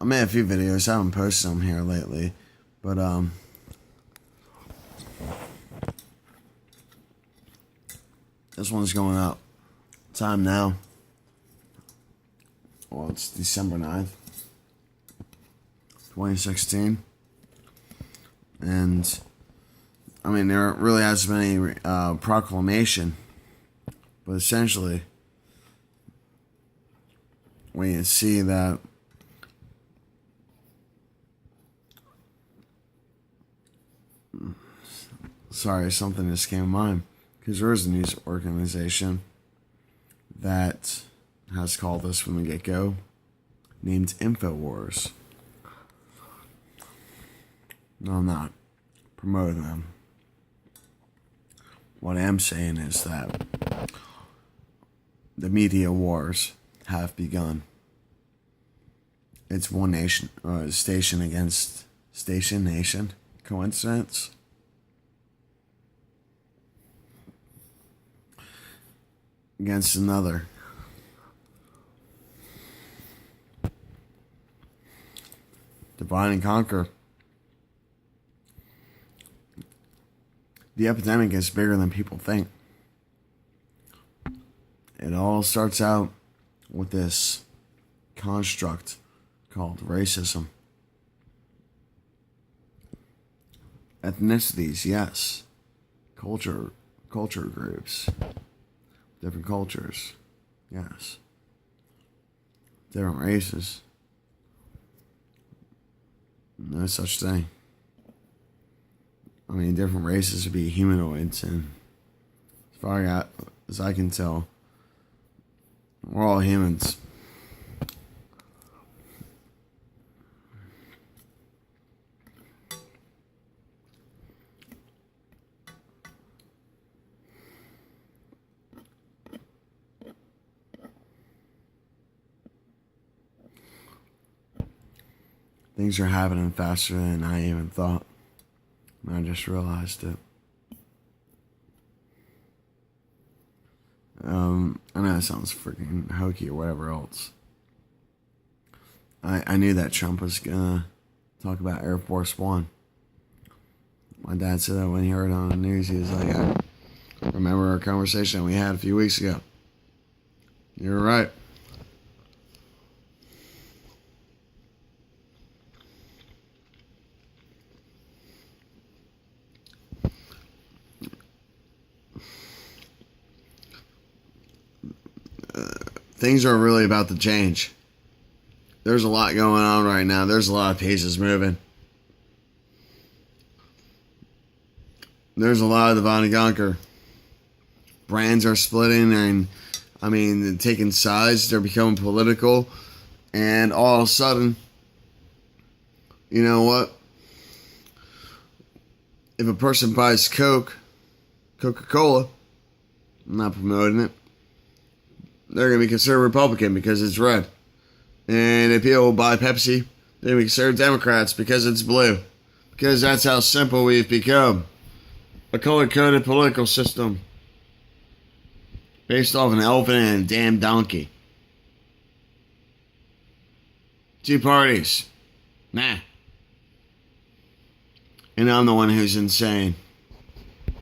made a few videos. I haven't posted them here lately, but this one's going up. Time now. Well, it's December 9th, 2016. And, I mean, there really hasn't been any proclamation. But essentially, when you see that sorry, something just came to mind. Because there is a news organization that has called this from the get-go, named InfoWars. No, I'm not promoting them. What I am saying is that the media wars have begun. It's one nation, station against station nation. Coincidence? Against another. Divide and conquer. The epidemic is bigger than people think. It all starts out with this construct called racism. Ethnicities, yes. Culture groups. Different cultures, yes. Different races. No such thing. I mean, different races would be humanoids, and as far as I can tell, we're all humans. Things are happening faster than I even thought. I just realized it. I know it sounds freaking hokey or whatever else. I knew that Trump was gonna talk about Air Force One. My dad said that when he heard it on the news. He was like, I remember our conversation we had a few weeks ago. You're right. Things are really about to change. There's a lot going on right now. There's a lot of pieces moving. There's a lot of divide and conquer. Brands are splitting and, taking sides. They're becoming political. And all of a sudden, you know what? If a person buys Coca-Cola, I'm not promoting it, they're going to be considered Republican because it's red. And if people buy Pepsi, they're going to be considered Democrats because it's blue. Because that's how simple we've become. A color-coded political system based off an elephant and a damn donkey. Two parties. Nah. And I'm the one who's insane.